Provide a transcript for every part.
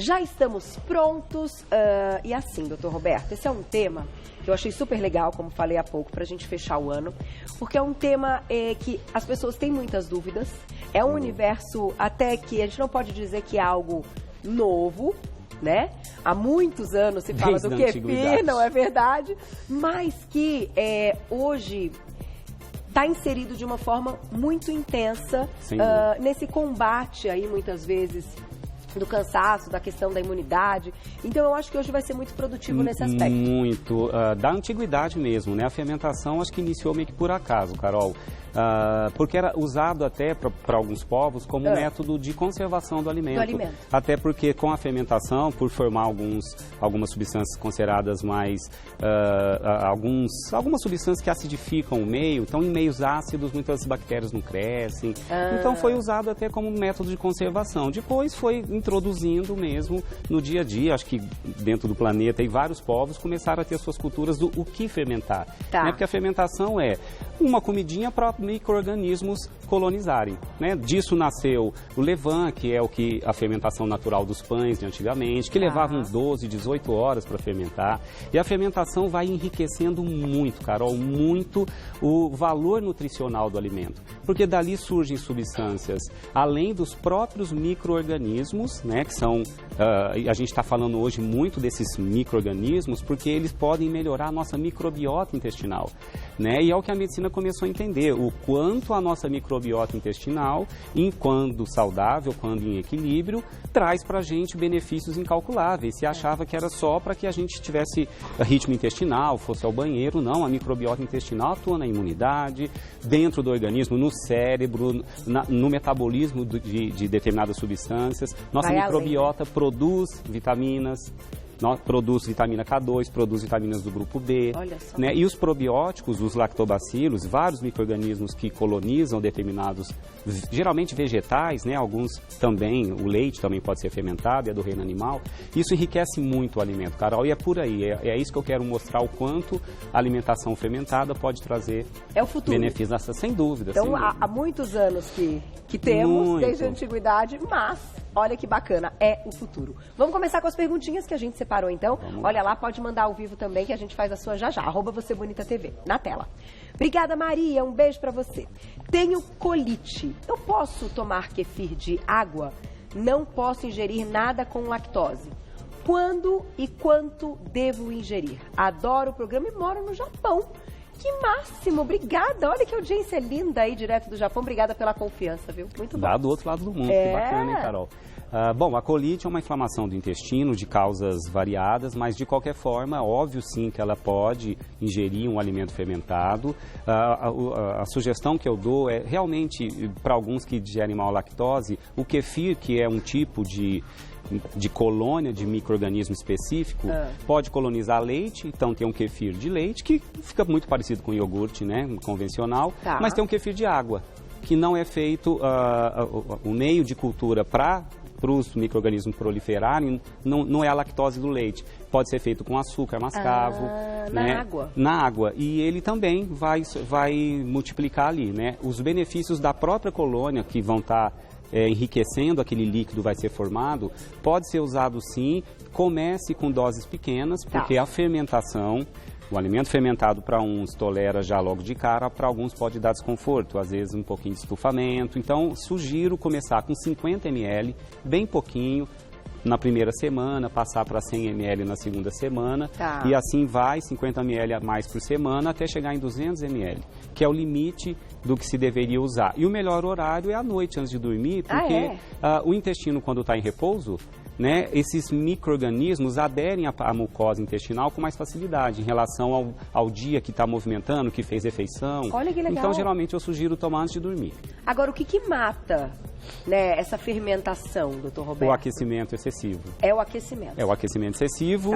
Já estamos prontos. E assim, doutor Roberto, esse é um tema que eu achei super legal, como falei há pouco, para a gente fechar o ano, porque é um tema que as pessoas têm muitas dúvidas. É um universo até que a gente não pode dizer que é algo novo, né? Há muitos anos se fala do kefir, não é verdade? Mas que hoje está inserido de uma forma muito intensa nesse combate aí, muitas vezes, do cansaço, da questão da imunidade. Então, eu acho que hoje vai ser muito produtivo nesse aspecto. Muito. Da antiguidade mesmo, né? A fermentação acho que iniciou meio que por acaso, Carol. Porque era usado até para alguns povos como método de conservação do alimento. Até porque com a fermentação, por formar algumas substâncias consideradas mais... algumas substâncias que acidificam o meio, então em meios ácidos muitas bactérias não crescem. Então foi usado até como método de conservação. Depois foi introduzindo mesmo no dia a dia, acho que dentro do planeta, e vários povos começaram a ter suas culturas do o que fermentar. Né? Porque a fermentação é uma comidinha para micro-organismos colonizarem. Né? Disso nasceu o levain, que é a fermentação natural dos pães de antigamente, que levavam 12, 18 horas para fermentar. E a fermentação vai enriquecendo muito, Carol, muito o valor nutricional do alimento. Porque dali surgem substâncias, além dos próprios micro-organismos, né, que são... a gente está falando hoje muito desses micro-organismos porque eles podem melhorar a nossa microbiota intestinal. Né? E é o que a medicina começou a entender, o quanto a nossa microbiota intestinal, quando saudável, quando em equilíbrio, traz para a gente benefícios incalculáveis. Se achava que era só para que a gente tivesse ritmo intestinal, fosse ao banheiro, não. A microbiota intestinal atua na imunidade, dentro do organismo, no cérebro, no metabolismo de determinadas substâncias. Nossa microbiota produz vitaminas, produz vitamina K2, produz vitaminas do grupo B. Né? E os probióticos, os lactobacilos, vários micro-organismos que colonizam determinados, geralmente vegetais, né? Alguns também, o leite também pode ser fermentado, é do reino animal. Isso enriquece muito o alimento, Carol, e é por aí. É isso que eu quero mostrar, o quanto a alimentação fermentada pode trazer benefícios, sem dúvida. Então, há muitos anos que temos, desde a antiguidade, mas... Olha que bacana, é o futuro. Vamos começar com as perguntinhas que a gente separou, então. Olha lá, pode mandar ao vivo também, que a gente faz a sua já. @VocêBonitaTV, na tela. Obrigada, Maria, um beijo pra você. Tenho colite. Eu posso tomar kefir de água? Não posso ingerir nada com lactose. Quando e quanto devo ingerir? Adoro o programa e moro no Japão. Que máximo, obrigada. Olha que audiência linda aí, direto do Japão. Obrigada pela confiança, viu? Muito bom. Lá do outro lado do mundo, que bacana, hein, Carol? Bom, a colite é uma inflamação do intestino de causas variadas, mas de qualquer forma, é óbvio sim que ela pode ingerir um alimento fermentado. A sugestão que eu dou é realmente, para alguns que digerem mal a lactose, o kefir, que é um tipo de colônia de micro-organismo específico, pode colonizar leite, então tem um kefir de leite, que fica muito parecido com iogurte, né, convencional, mas tem um kefir de água, que não é feito, o meio de cultura para os micro-organismos proliferarem, não é a lactose do leite. Pode ser feito com açúcar mascavo. Na água? Na água. E ele também vai multiplicar ali, né? Os benefícios da própria colônia que vão estar enriquecendo aquele líquido vai ser formado, pode ser usado sim. Comece com doses pequenas, porque a fermentação, o alimento fermentado para uns tolera já logo de cara, para alguns pode dar desconforto, às vezes um pouquinho de estufamento. Então, sugiro começar com 50 ml, bem pouquinho, na primeira semana, passar para 100 ml na segunda semana, e assim vai, 50 ml a mais por semana, até chegar em 200 ml, que é o limite do que se deveria usar. E o melhor horário é à noite, antes de dormir, porque o intestino, quando está em repouso, né, esses micro-organismos aderem à mucosa intestinal com mais facilidade em relação ao dia que está movimentando, que fez refeição. Olha que legal. Então, geralmente, eu sugiro tomar antes de dormir. Agora, o que mata, né, essa fermentação, doutor Roberto? O aquecimento excessivo. É o aquecimento. É o aquecimento excessivo.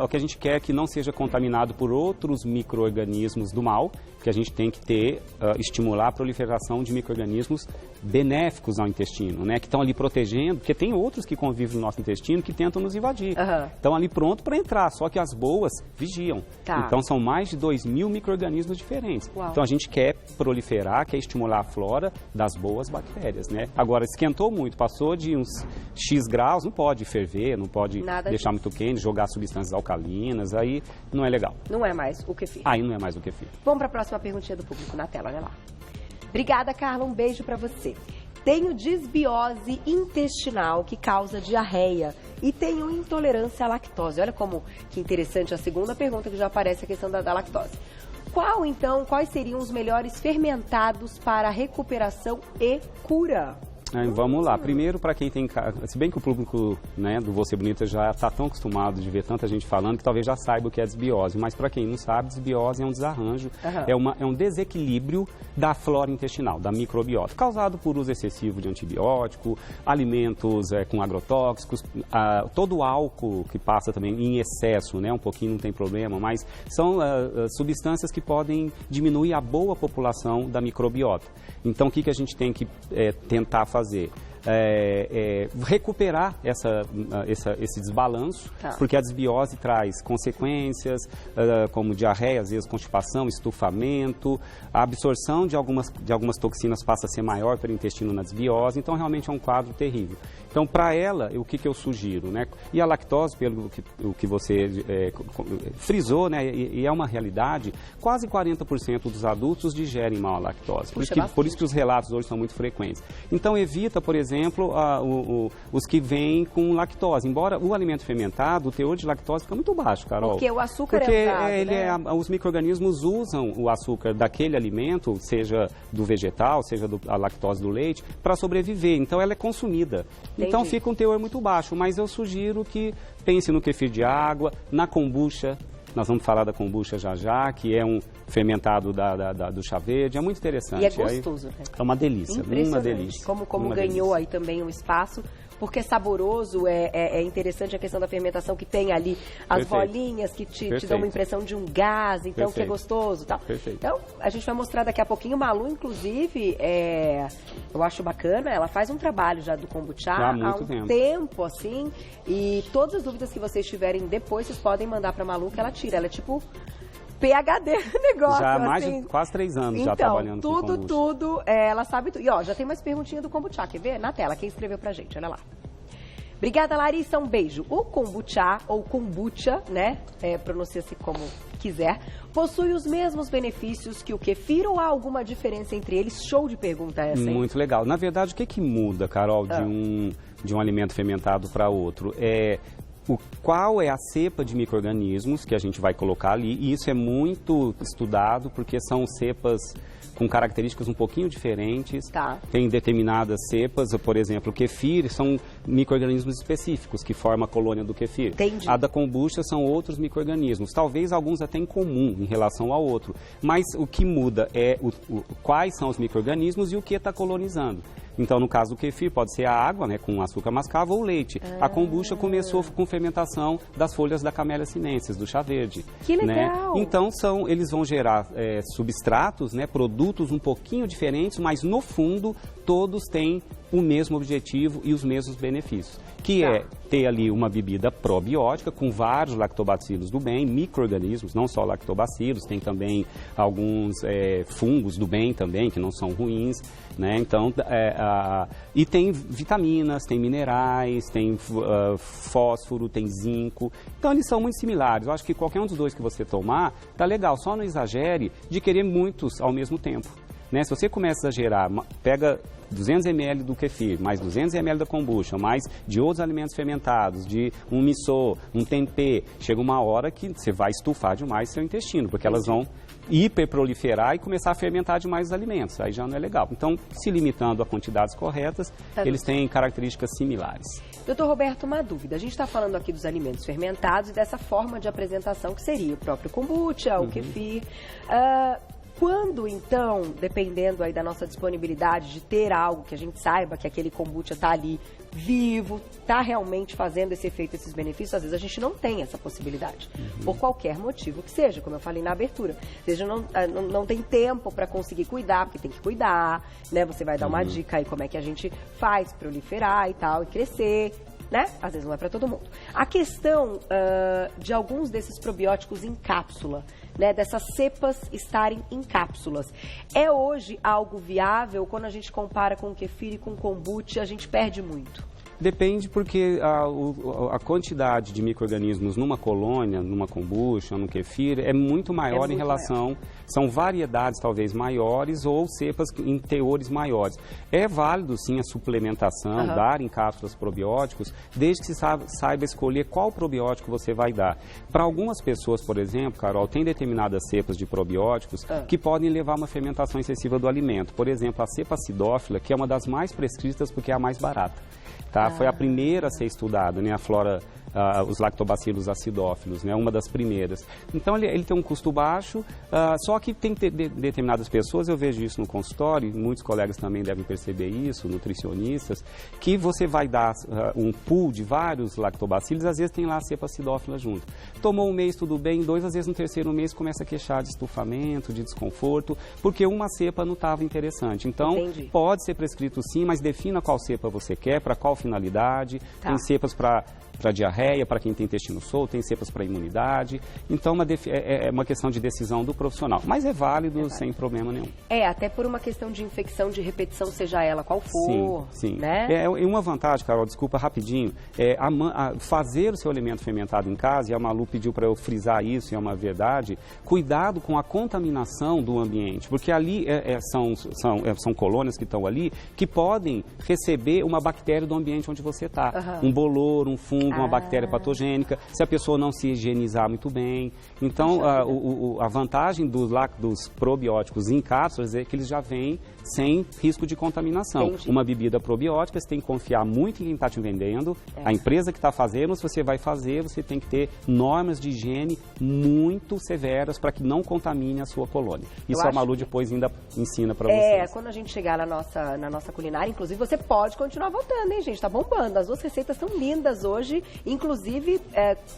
O que a gente quer é que não seja contaminado por outros micro-organismos do mal, que a gente tem que estimular a proliferação de micro-organismos benéficos ao intestino, né, que estão ali protegendo, porque tem outros que convivem no nosso intestino que tentam nos invadir. Estão ali pronto para entrar, só que as boas vigiam. Então são mais de 2.000 micro-organismos diferentes. Então a gente quer proliferar, quer estimular a flora das boas bactérias, né? Agora, esquentou muito, passou de uns X graus, não pode ferver, não pode deixar muito quente, jogar substâncias alcalinas, aí não é legal. Não é mais o kefir. Aí não é mais o kefir. Vamos para a próxima perguntinha do público na tela, olha lá. Obrigada, Carla, um beijo para você. Tenho desbiose intestinal que causa diarreia e tenho intolerância à lactose. Olha como que interessante a segunda pergunta que já aparece a questão da lactose. Quais seriam os melhores fermentados para recuperação e cura? Vamos lá. Primeiro, para quem tem... Se bem que o público, né, do Você Bonita já está tão acostumado de ver tanta gente falando que talvez já saiba o que é desbiose. Mas para quem não sabe, desbiose é um desarranjo, é um desequilíbrio da flora intestinal, da microbiota, causado por uso excessivo de antibiótico, alimentos com agrotóxicos, todo álcool que passa também em excesso, né, um pouquinho não tem problema, mas são substâncias que podem diminuir a boa população da microbiota. Então, o que a gente tem que tentar fazer? Recuperar esse desbalanço, porque a desbiose traz consequências como diarreia, às vezes constipação, estufamento, a absorção de algumas toxinas passa a ser maior pelo intestino na desbiose, então realmente é um quadro terrível. Então, para ela, o que eu sugiro, né? E a lactose, pelo que você frisou, né? E é uma realidade, quase 40% dos adultos digerem mal a lactose. Por isso que os relatos hoje são muito frequentes. Então, evita, por exemplo, os que vêm com lactose. Embora o alimento fermentado, o teor de lactose fica muito baixo, Carol. Porque o açúcar é usado, os micro-organismos usam o açúcar daquele alimento, seja do vegetal, seja a lactose do leite, para sobreviver. Então, ela é consumida. Então fica um teor muito baixo, mas eu sugiro que pense no kefir de água, na kombucha. Nós vamos falar da kombucha já, que é um fermentado do chá verde, é muito interessante. E é gostoso, né? É uma delícia, uma delícia. Como ganhou aí também um espaço, porque é saboroso, é interessante a questão da fermentação, que tem ali as bolinhas que te dão uma impressão de um gás, então que é gostoso, tá? Então, a gente vai mostrar daqui a pouquinho. Malu, inclusive, eu acho bacana, ela faz um trabalho já do kombucha há um tempo, assim, e todas as dúvidas que vocês tiverem depois, vocês podem mandar pra Malu, que ela tira. Ela é tipo PhD no negócio. Já há mais de quase 3 anos já trabalhando com kombucha. Tudo, ela sabe tudo. E ó, já tem mais perguntinha do kombucha, quer ver? Na tela, quem escreveu pra gente, olha lá. Obrigada, Larissa, um beijo. O kombucha, ou kombucha, né, pronuncia-se como quiser, possui os mesmos benefícios que o kefir ou há alguma diferença entre eles? Show de pergunta essa, hein? Muito legal. Na verdade, o que muda, Carol, de um alimento fermentado para outro? Qual é a cepa de micro-organismos que a gente vai colocar ali, e isso é muito estudado porque são cepas com características um pouquinho diferentes. Tem determinadas cepas, por exemplo, o kefir são micro-organismos específicos que formam a colônia do kefir. Entendi. A da kombucha são outros micro-organismos, talvez alguns até em comum em relação ao outro, mas o que muda é quais são os micro-organismos e o que está colonizando. Então, no caso do kefir, pode ser a água, né, com açúcar mascavo, ou leite. A kombucha começou com fermentação das folhas da Camellia sinensis, do chá verde. Que legal! Né? Então, eles vão gerar substratos, né, produtos um pouquinho diferentes, mas no fundo, todos têm o mesmo objetivo e os mesmos benefícios, que é ter ali uma bebida probiótica com vários lactobacilos do bem, micro-organismos, não só lactobacilos, tem também alguns fungos do bem também, que não são ruins, né? Então, e tem vitaminas, tem minerais, tem fósforo, tem zinco, então eles são muito similares. Eu acho que qualquer um dos dois que você tomar, tá legal, só não exagere de querer muitos ao mesmo tempo. Né? Se você começa a exagerar, pega 200 ml do kefir, mais 200 ml da kombucha, mais de outros alimentos fermentados, de um miso, um tempê, chega uma hora que você vai estufar demais seu intestino, porque elas vão hiperproliferar e começar a fermentar demais os alimentos, aí já não é legal. Então, se limitando a quantidades corretas, eles têm características similares. Doutor Roberto, uma dúvida. A gente está falando aqui dos alimentos fermentados e dessa forma de apresentação que seria o próprio kombucha, o kefir. Quando, então, dependendo aí da nossa disponibilidade de ter algo que a gente saiba que aquele kombucha está ali vivo, está realmente fazendo esse efeito, esses benefícios, às vezes a gente não tem essa possibilidade, por qualquer motivo que seja, como eu falei na abertura. Seja, não tem tempo para conseguir cuidar, porque tem que cuidar, né? Você vai dar uma dica aí como é que a gente faz proliferar e tal, e crescer, né? Às vezes não é para todo mundo. A questão de alguns desses probióticos em cápsula, né, dessas cepas estarem em cápsulas. É hoje algo viável? Quando a gente compara com o kefir e com o kombucha, a gente perde muito? Depende, porque a quantidade de micro-organismos numa colônia, numa kombucha, no kefir, é muito maior em relação... São variedades talvez maiores ou cepas em teores maiores. É válido sim a suplementação, dar em cápsulas probióticos, desde que se saiba escolher qual probiótico você vai dar. Para algumas pessoas, por exemplo, Carol, tem determinadas cepas de probióticos que podem levar a uma fermentação excessiva do alimento. Por exemplo, a cepa acidófila, que é uma das mais prescritas porque é a mais barata. Tá? Foi a primeira a ser estudada, né? A flora, os lactobacilos acidófilos, né? Uma das primeiras. Então, ele tem um custo baixo, só que tem determinadas pessoas, eu vejo isso no consultório, muitos colegas também devem perceber isso, nutricionistas, que você vai dar um pool de vários lactobacilos, às vezes tem lá a cepa acidófila junto. Tomou um mês, tudo bem, 2, às vezes no terceiro mês começa a queixar de estufamento, de desconforto, porque uma cepa não estava interessante. Então, pode ser prescrito sim, mas defina qual cepa você quer, para qual finalidade. Tem cepas para diarreia, para quem tem intestino solto, tem cepas para imunidade. Então, é uma questão de decisão do profissional. Mas é válido sem problema nenhum. Até por uma questão de infecção, de repetição, seja ela qual for. Sim. Né? E uma vantagem, Carol, desculpa, rapidinho, fazer o seu alimento fermentado em casa, e a Malu pediu para eu frisar isso, e é uma verdade, cuidado com a contaminação do ambiente, porque ali são colônias que estão ali, que podem receber uma bactéria do ambiente onde você está. Um bolor, um fungo, uma bactéria patogênica, se a pessoa não se higienizar muito bem. Então, a vantagem dos probióticos em cápsulas é que eles já vêm sem risco de contaminação. Uma bebida probiótica, você tem que confiar muito em quem está te vendendo, a empresa que está fazendo. Se você vai fazer, você tem que ter normas de higiene muito severas para que não contamine a sua colônia. Isso a Malu depois ainda ensina para vocês. Quando a gente chegar na nossa culinária, inclusive, você pode continuar voltando, hein, gente? Tá bombando. As duas receitas estão lindas hoje, inclusive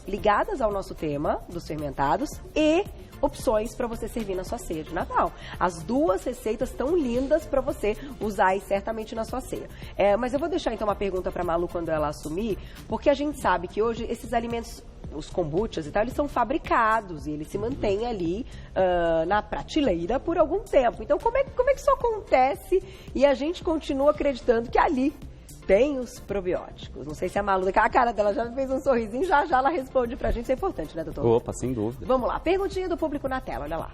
ligadas ao nosso tema dos fermentados e opções para você servir na sua ceia de Natal. As duas receitas estão lindas para você usar aí certamente na sua ceia. Mas eu vou deixar então uma pergunta para a Malu quando ela assumir, porque a gente sabe que hoje esses alimentos, os kombuchas e tal, eles são fabricados e eles se mantêm ali na prateleira por algum tempo. Então, como é que isso acontece e a gente continua acreditando que ali tem os probióticos? Não sei se a Malu, a cara dela já fez um sorrisinho, já ela responde pra gente. Isso é importante, né, doutor? Opa, sem dúvida. Vamos lá, perguntinha do público na tela, olha lá.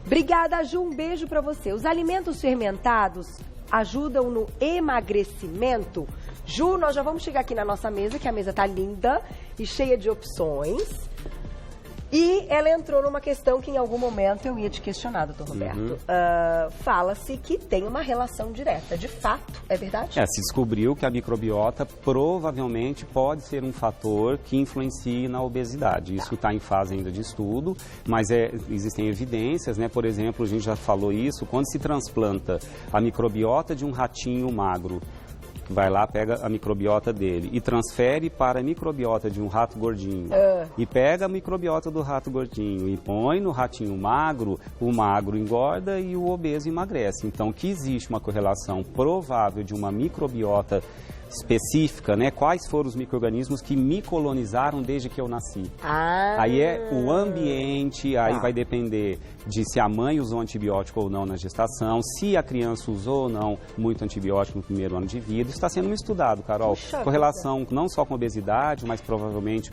Obrigada, Ju, um beijo pra você. Os alimentos fermentados ajudam no emagrecimento? Ju, nós já vamos chegar aqui na nossa mesa, que a mesa tá linda e cheia de opções. E ela entrou numa questão que em algum momento eu ia te questionar, doutor Roberto. Fala-se que tem uma relação direta. De fato, é verdade? Se descobriu que a microbiota provavelmente pode ser um fator que influencie na obesidade. Isso está em fase ainda de estudo, mas existem evidências, né? Por exemplo, a gente já falou isso, quando se transplanta a microbiota de um ratinho magro, vai lá, pega a microbiota dele e transfere para a microbiota de um rato gordinho. E pega a microbiota do rato gordinho e põe no ratinho magro, o magro engorda e o obeso emagrece. Então, que existe uma correlação provável de uma microbiota específica, né? Quais foram os micro-organismos que me colonizaram desde que eu nasci. Aí é o ambiente, aí vai depender de se a mãe usou antibiótico ou não na gestação, se a criança usou ou não muito antibiótico no primeiro ano de vida. Isso está sendo estudado, Carol. Correlação não só com obesidade, mas provavelmente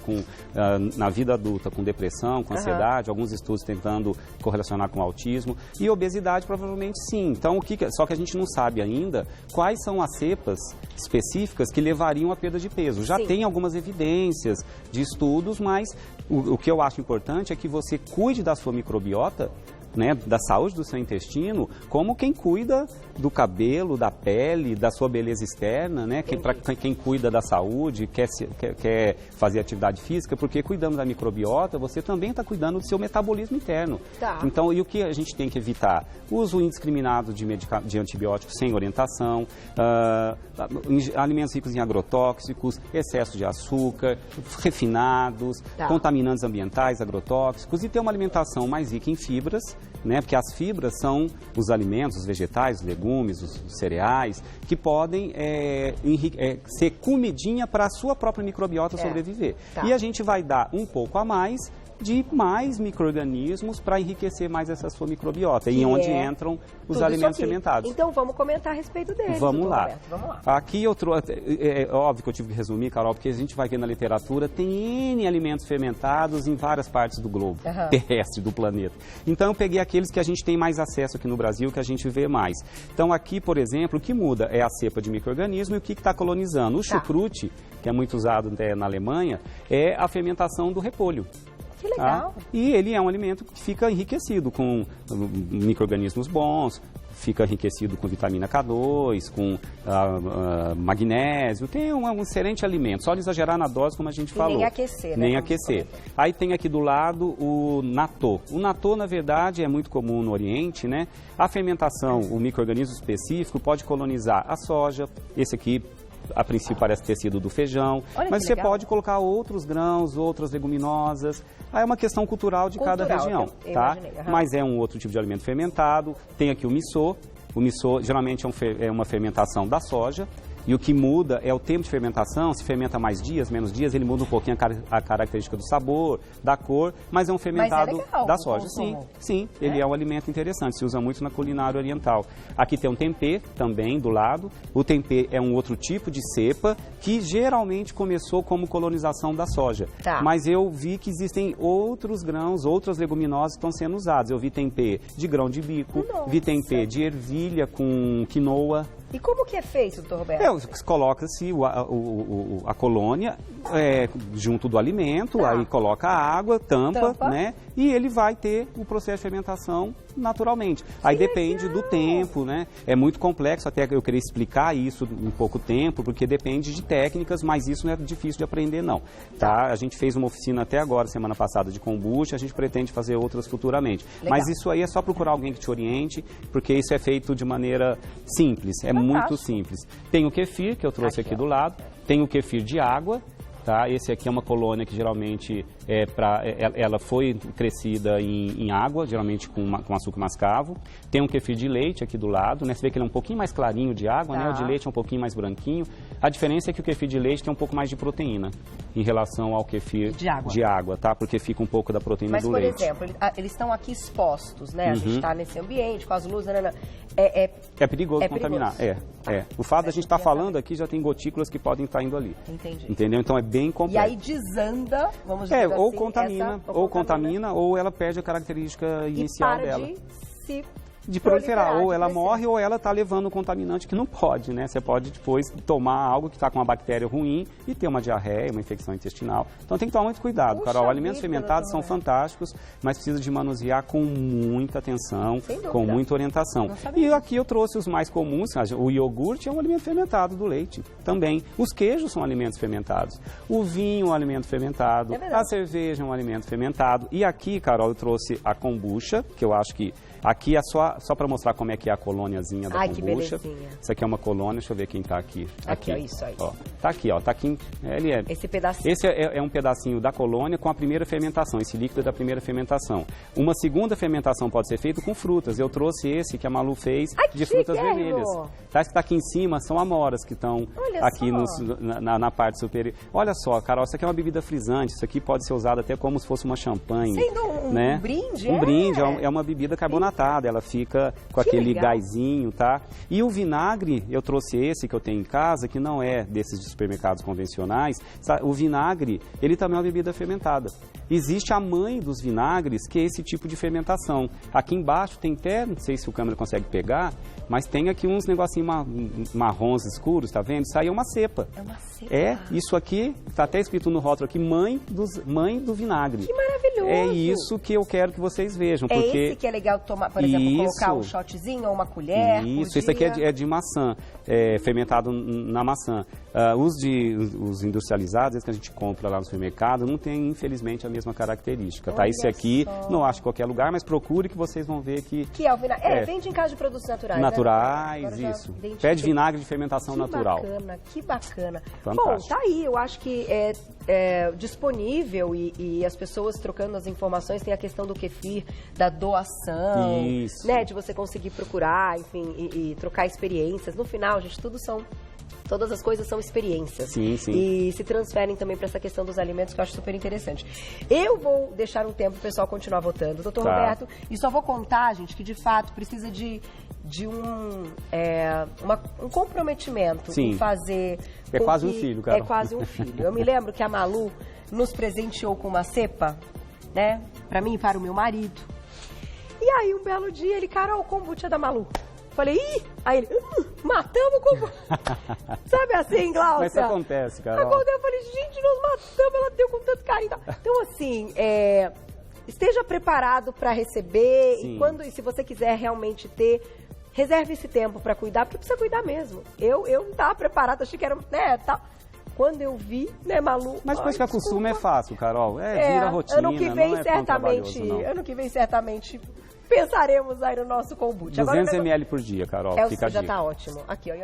na vida adulta, com depressão, com ansiedade, alguns estudos tentando correlacionar com autismo. E obesidade provavelmente sim. Então, só que a gente não sabe ainda quais são as cepas específicas que levariam à perda de peso. Já tem algumas evidências de estudos, mas o que eu acho importante é que você cuide da sua microbiota, né, da saúde do seu intestino, como quem cuida do cabelo, da pele, da sua beleza externa, né? Quem cuida da saúde, quer fazer atividade física, porque cuidando da microbiota, você também está cuidando do seu metabolismo interno. Então, e o que a gente tem que evitar? Uso indiscriminado de antibióticos sem orientação, alimentos ricos em agrotóxicos, excesso de açúcar, refinados, contaminantes ambientais, agrotóxicos, e ter uma alimentação mais rica em fibras, né? Porque as fibras são os alimentos, os vegetais, os legumes, os cereais, que podem ser comidinha para a sua própria microbiota sobreviver. E a gente vai dar um pouco a mais de mais micro-organismos para enriquecer mais essa sua microbiota, e onde entram os alimentos fermentados. Então vamos comentar a respeito deles. Vamos lá. Roberto, vamos lá. Aqui eu trouxe, é óbvio que eu tive que resumir, Carol, porque a gente vai ver na literatura, tem N alimentos fermentados em várias partes do globo terrestre, do planeta. Então eu peguei aqueles que a gente tem mais acesso aqui no Brasil, que a gente vê mais. Então aqui, por exemplo, o que muda é a cepa de micro-organismo e o que está colonizando. O chucrute, que é muito usado na Alemanha, é a fermentação do repolho. Que legal. E ele é um alimento que fica enriquecido com micro-organismos bons, fica enriquecido com vitamina K2, com magnésio, tem um excelente alimento, só de exagerar na dose, como a gente falou. Nem aquecer, né? Nem aquecer. Aí tem aqui do lado o natô. O natô, na verdade, é muito comum no Oriente, né? A fermentação, o micro-organismo específico, pode colonizar a soja, esse aqui, a princípio parece ter sido do feijão, mas você pode colocar outros grãos, outras leguminosas. Aí é uma questão cultural de cada região, tá? Mas é um outro tipo de alimento fermentado. Tem aqui o miso. O miso geralmente é uma fermentação da soja. E o que muda é o tempo de fermentação. Se fermenta mais dias, menos dias, ele muda um pouquinho a característica do sabor, da cor, mas é um fermentado da soja. Sim, ele é um alimento interessante, se usa muito na culinária oriental. Aqui tem um tempê também do lado. O tempê é um outro tipo de cepa que geralmente começou como colonização da soja. Mas eu vi que existem outros grãos, outras leguminosas que estão sendo usadas. Eu vi tempê de grão de bico, vi tempê de ervilha com quinoa. E como que é feito, doutor Roberto? Coloca-se a colônia junto do alimento, aí coloca a água, tampa, né? E ele vai ter o processo de fermentação naturalmente. Aí depende do tempo, né? É muito complexo, até eu queria explicar isso em pouco tempo, porque depende de técnicas, mas isso não é difícil de aprender, não. Tá? A gente fez uma oficina até agora, semana passada, de kombucha, a gente pretende fazer outras futuramente. Mas isso aí é só procurar alguém que te oriente, porque isso é feito de maneira simples, muito simples. Tem o kefir, que eu trouxe aqui do lado, tem o kefir de água, tá? Esse aqui é uma colônia que geralmente ela foi crescida em água, geralmente com açúcar mascavo. Tem um kefir de leite aqui do lado, né? Você vê que ele é um pouquinho mais clarinho de água, né? O de leite é um pouquinho mais branquinho. A diferença é que o kefir de leite tem um pouco mais de proteína em relação ao kefir de água, tá? Porque fica um pouco da proteína do leite. Mas, por exemplo, eles estão aqui expostos, né? A gente está nesse ambiente, com as luzes, é perigoso contaminar. O fato da gente estar falando aqui já tem gotículas que podem estar indo ali. Entendi. Entendeu? Então é bem complexo. E aí desanda, vamos dizer assim, ou contamina, ou ela perde a característica inicial dela. De proliferar, ou ela morre ou ela está levando um contaminante que não pode, né? Você pode depois tomar algo que está com uma bactéria ruim e ter uma diarreia, uma infecção intestinal. Então tem que tomar muito cuidado, Carol. Alimentos fermentados são fantásticos, mas precisa de manusear com muita atenção, com muita orientação. E aqui eu trouxe os mais comuns, o iogurte é um alimento fermentado do leite também. Os queijos são alimentos fermentados. O vinho é um alimento fermentado. A cerveja é um alimento fermentado. E aqui, Carol, eu trouxe a kombucha, que eu acho que aqui é só para mostrar como é que é a colôniazinha da kombucha. Isso aqui é uma colônia, deixa eu ver quem está aqui. Aqui, ó, isso aí. Ó, tá aqui, ó, tá aqui. Esse pedacinho. Esse é um pedacinho da colônia com a primeira fermentação, esse líquido é da primeira fermentação. Uma segunda fermentação pode ser feita com frutas. Eu trouxe esse que a Malu fez de frutas vermelhas. Tá, que está aqui em cima são amoras que estão aqui na parte superior. Olha só, Carol, isso aqui é uma bebida frisante, isso aqui pode ser usado até como se fosse uma champanhe. Sendo um brinde? Um brinde, é uma bebida carbonatada, ela fica com aquele gásinho, tá? E o vinagre, eu trouxe esse que eu tenho em casa, que não é desses de supermercados convencionais. O vinagre, ele também é uma bebida fermentada. Existe a mãe dos vinagres, que é esse tipo de fermentação. Aqui embaixo tem até, não sei se o câmera consegue pegar, mas tem aqui uns negocinhos marrons escuros, tá vendo? Isso aí é uma cepa. É uma cepa? Isso aqui, tá até escrito no rótulo aqui, mãe do vinagre. Que maravilhoso! É isso que eu quero que vocês vejam. Porque esse que é legal tomar, por exemplo, colocar um shotzinho ou uma colher. Isso, esse aqui é de maçã, fermentado na maçã. Os industrializados, esses que a gente compra lá no supermercado, não tem, infelizmente, a mesma característica. Tá? Esse aqui, não acho em qualquer lugar, mas procure que vocês vão ver que... Que é o vinagre. Vende em casa de produtos naturais. Naturais, isso. Pede vinagre de fermentação natural. Que bacana. Fantástico. Bom, tá aí, eu acho que é disponível e as pessoas trocando as informações, tem a questão do kefir, da doação, isso. Né, de você conseguir procurar, enfim, e trocar experiências. No final, gente, tudo são Todas as coisas são experiências. Sim, sim. E se transferem também para essa questão dos alimentos, que eu acho super interessante. Eu vou deixar um tempo o pessoal continuar votando, doutor Roberto, e só vou contar, gente, que de fato precisa de um comprometimento em fazer... É quase um filho, Carol. É quase um filho. Eu me lembro que a Malu nos presenteou com uma cepa, né, para mim e para o meu marido. E aí, um belo dia, ele, Carol, o kombucha da Malu. Falei, ih! Aí ele, matamos o kombucha. Sabe assim, Glaucia? Mas isso acontece, Carol. Eu falei, gente, nós matamos, ela deu com tanto carinho. Então, assim, esteja preparado para receber. Sim. E se você quiser realmente ter, reserve esse tempo para cuidar, porque precisa cuidar mesmo. Eu não estava preparada, achei que era, né, tá. Quando eu vi, né, Malu... Mas depois que acostuma é fácil, Carol. Vira rotina, ano que vem, não é certamente, ano que vem, certamente, pensaremos aí no nosso kombucha. 200 ml por dia, Carol. Fica a já dica. tá ótimo. Aqui, ó.